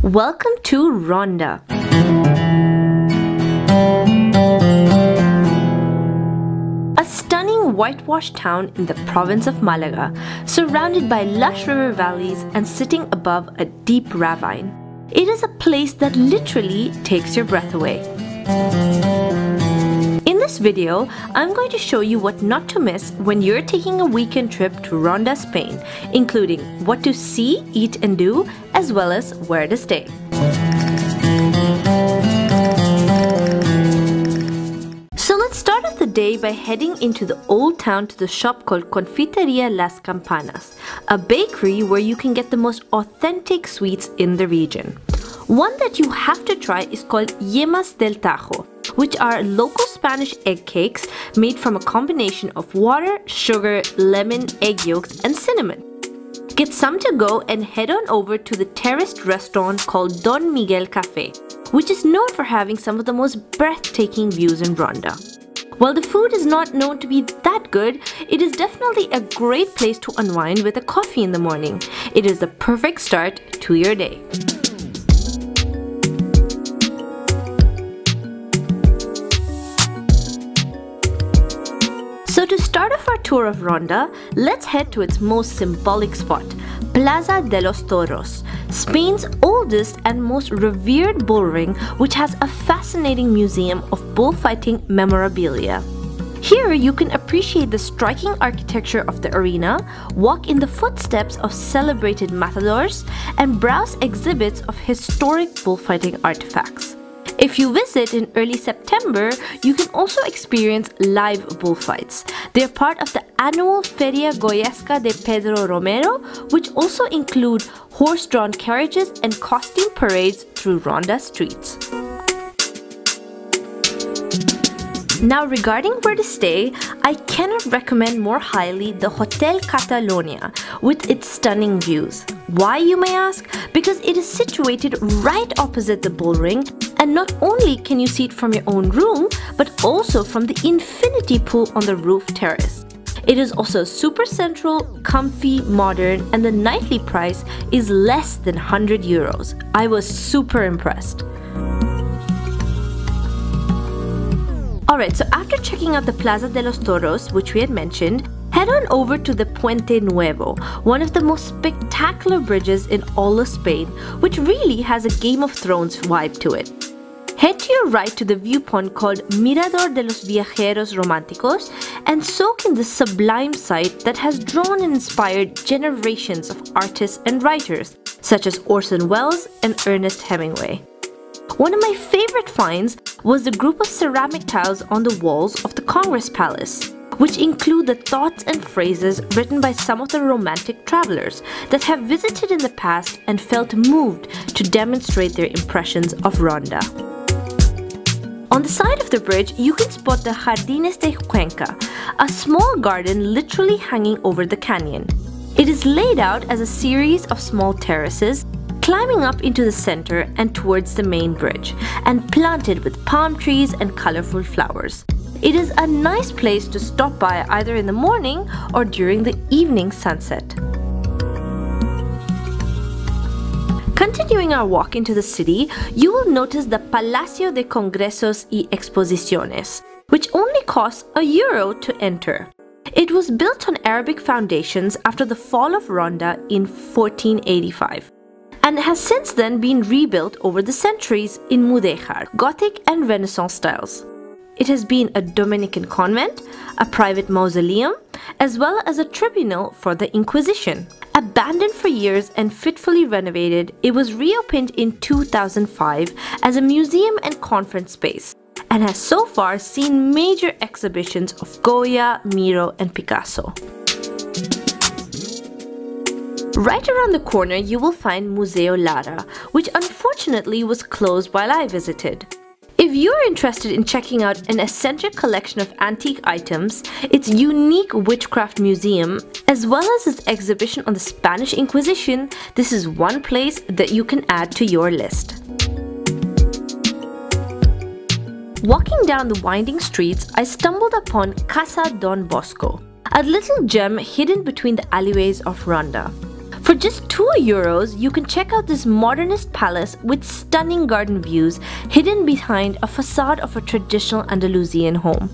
Welcome to Ronda. A stunning whitewashed town in the province of Malaga, surrounded by lush river valleys and sitting above a deep ravine. It is a place that literally takes your breath away. In this video, I'm going to show you what not to miss when you're taking a weekend trip to Ronda, Spain, including what to see, eat and do, as well as where to stay. So let's start off the day by heading into the old town to the shop called Confiteria Las Campanas, a bakery where you can get the most authentic sweets in the region. One that you have to try is called Yemas del Tajo, which are local Spanish egg cakes made from a combination of water, sugar, lemon, egg yolks, and cinnamon. Get some to go and head on over to the terraced restaurant called Don Miguel Café, which is known for having some of the most breathtaking views in Ronda. While the food is not known to be that good, it is definitely a great place to unwind with a coffee in the morning. It is the perfect start to your day. So to start off our tour of Ronda, let's head to its most symbolic spot, Plaza de los Toros, Spain's oldest and most revered bullring, which has a fascinating museum of bullfighting memorabilia. Here you can appreciate the striking architecture of the arena, walk in the footsteps of celebrated matadors, and browse exhibits of historic bullfighting artifacts. If you visit in early September, you can also experience live bullfights. They're part of the annual Feria Goyesca de Pedro Romero, which also include horse-drawn carriages and costume parades through Ronda streets. Now regarding where to stay, I cannot recommend more highly the Hotel Catalonia with its stunning views. Why, you may ask? Because it is situated right opposite the bullring, and not only can you see it from your own room, but also from the infinity pool on the roof terrace. It is also super central, comfy, modern, and the nightly price is less than 100 euros. I was super impressed. Alright, so after checking out the Plaza de los Toros, which we had mentioned, head on over to the Puente Nuevo, one of the most spectacular bridges in all of Spain, which really has a Game of Thrones vibe to it. Head to your right to the viewpoint called Mirador de los Viajeros Románticos and soak in the sublime sight that has drawn and inspired generations of artists and writers, such as Orson Welles and Ernest Hemingway. One of my favorite finds was the group of ceramic tiles on the walls of the Congress Palace, which include the thoughts and phrases written by some of the romantic travelers that have visited in the past and felt moved to demonstrate their impressions of Ronda. On the side of the bridge, you can spot the Jardin de Juenca, a small garden literally hanging over the canyon. It is laid out as a series of small terraces, climbing up into the center and towards the main bridge, and planted with palm trees and colorful flowers. It is a nice place to stop by either in the morning or during the evening sunset. Continuing our walk into the city, you will notice the Palacio de Congresos y Exposiciones, which only costs €1 to enter. It was built on Arabic foundations after the fall of Ronda in 1485. And has since then been rebuilt over the centuries in Mudéjar, Gothic and Renaissance styles. It has been a Dominican convent, a private mausoleum, as well as a tribunal for the Inquisition. Abandoned for years and fitfully renovated, it was reopened in 2005 as a museum and conference space, and has so far seen major exhibitions of Goya, Miro, and Picasso. Right around the corner, you will find Museo Lara, which unfortunately was closed while I visited. If you're interested in checking out an eccentric collection of antique items, its unique witchcraft museum, as well as its exhibition on the Spanish Inquisition, this is one place that you can add to your list. Walking down the winding streets, I stumbled upon Casa Don Bosco, a little gem hidden between the alleyways of Ronda. For just €2, you can check out this modernist palace with stunning garden views hidden behind a facade of a traditional Andalusian home.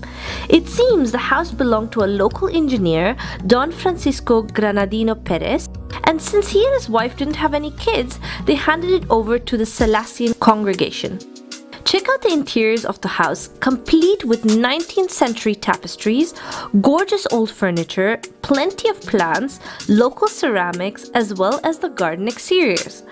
It seems the house belonged to a local engineer, Don Francisco Granadino Perez, and since he and his wife didn't have any kids, they handed it over to the Salesian congregation. Check out the interiors of the house, complete with 19th century tapestries, gorgeous old furniture, plenty of plants, local ceramics, as well as the garden exteriors.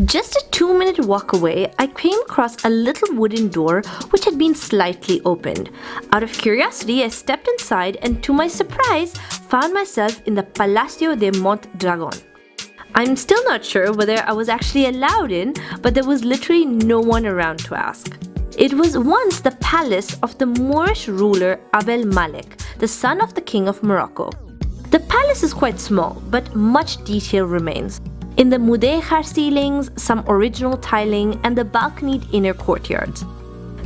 Just a 2-minute walk away, I came across a little wooden door which had been slightly opened. Out of curiosity, I stepped inside and to my surprise, found myself in the Palacio de Montdragon. I'm still not sure whether I was actually allowed in, but there was literally no one around to ask. It was once the palace of the Moorish ruler Abel Malek, the son of the King of Morocco. The palace is quite small, but much detail remains. In the mudéjar ceilings, some original tiling, and the balconied inner courtyards.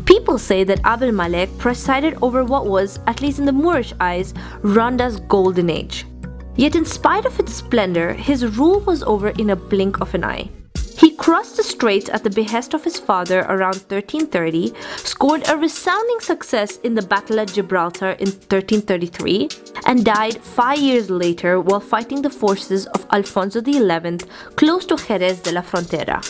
People say that Abel Malek presided over what was, at least in the Moorish eyes, Ronda's golden age. Yet in spite of its splendor, his rule was over in a blink of an eye. He crossed the straits at the behest of his father around 1330, scored a resounding success in the Battle of Gibraltar in 1333, and died 5 years later while fighting the forces of Alfonso XI close to Jerez de la Frontera.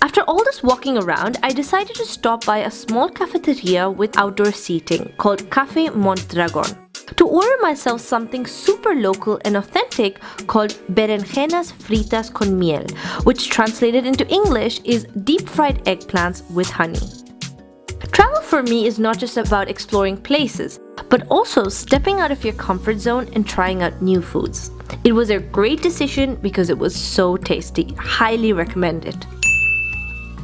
After all this walking around, I decided to stop by a small cafeteria with outdoor seating called Café Montdragon to order myself something super local and authentic called berenjenas fritas con miel, which translated into English is deep fried eggplants with honey. Travel for me is not just about exploring places, but also stepping out of your comfort zone and trying out new foods. It was a great decision because it was so tasty. Highly recommend it.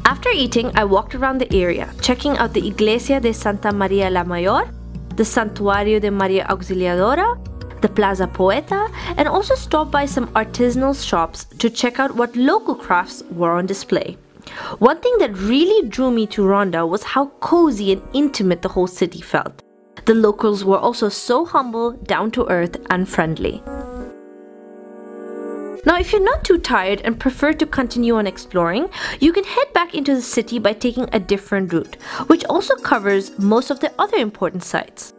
After eating, I walked around the area, checking out the Iglesia de Santa María la Mayor, the Santuario de María Auxiliadora, the Plaza Poeta, and also stopped by some artisanal shops to check out what local crafts were on display. One thing that really drew me to Ronda was how cozy and intimate the whole city felt. The locals were also so humble, down to earth, and friendly. Now, if you're not too tired and prefer to continue on exploring, you can head back into the city by taking a different route, which also covers most of the other important sites.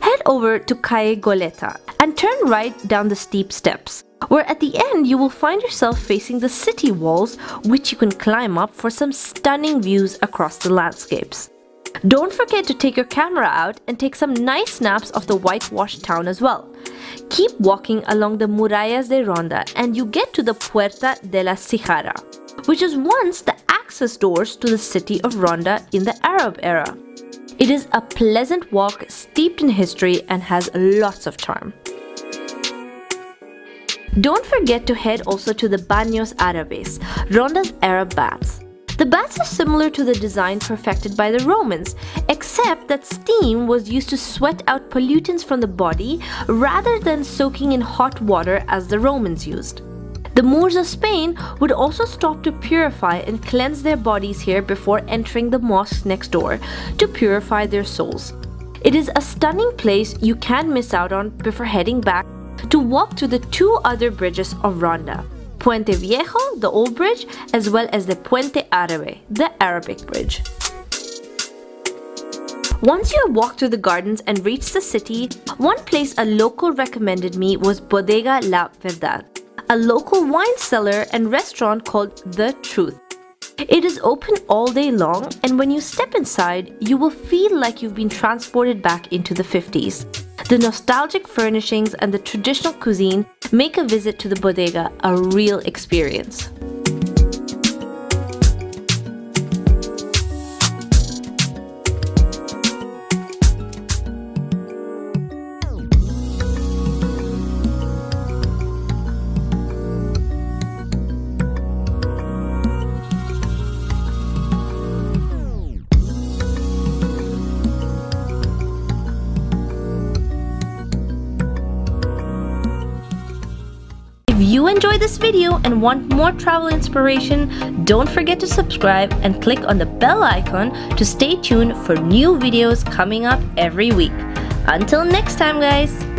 Head over to Calle Goleta and turn right down the steep steps, where at the end you will find yourself facing the city walls, which you can climb up for some stunning views across the landscapes. Don't forget to take your camera out and take some nice snaps of the whitewashed town as well. Keep walking along the Murallas de Ronda and you get to the Puerta de la Sijara, which is once the access doors to the city of Ronda in the Arab era. It is a pleasant walk steeped in history and has lots of charm. Don't forget to head also to the Baños Árabes, Ronda's Arab baths. The baths are similar to the design perfected by the Romans, except that steam was used to sweat out pollutants from the body rather than soaking in hot water as the Romans used. The Moors of Spain would also stop to purify and cleanse their bodies here before entering the mosque next door to purify their souls. It is a stunning place you can't miss out on before heading back to walk to the 2 other bridges of Ronda. Puente Viejo, the old bridge, as well as the Puente Árabe, the Arabic bridge. Once you have walked through the gardens and reached the city, one place a local recommended me was Bodega La Vida, a local wine cellar and restaurant called The Truth. It is open all day long, and when you step inside, you will feel like you've been transported back into the 50s. The nostalgic furnishings and the traditional cuisine make a visit to the bodega a real experience. If you enjoyed this video and want more travel inspiration, don't forget to subscribe and click on the bell icon to stay tuned for new videos coming up every week. Until next time, guys!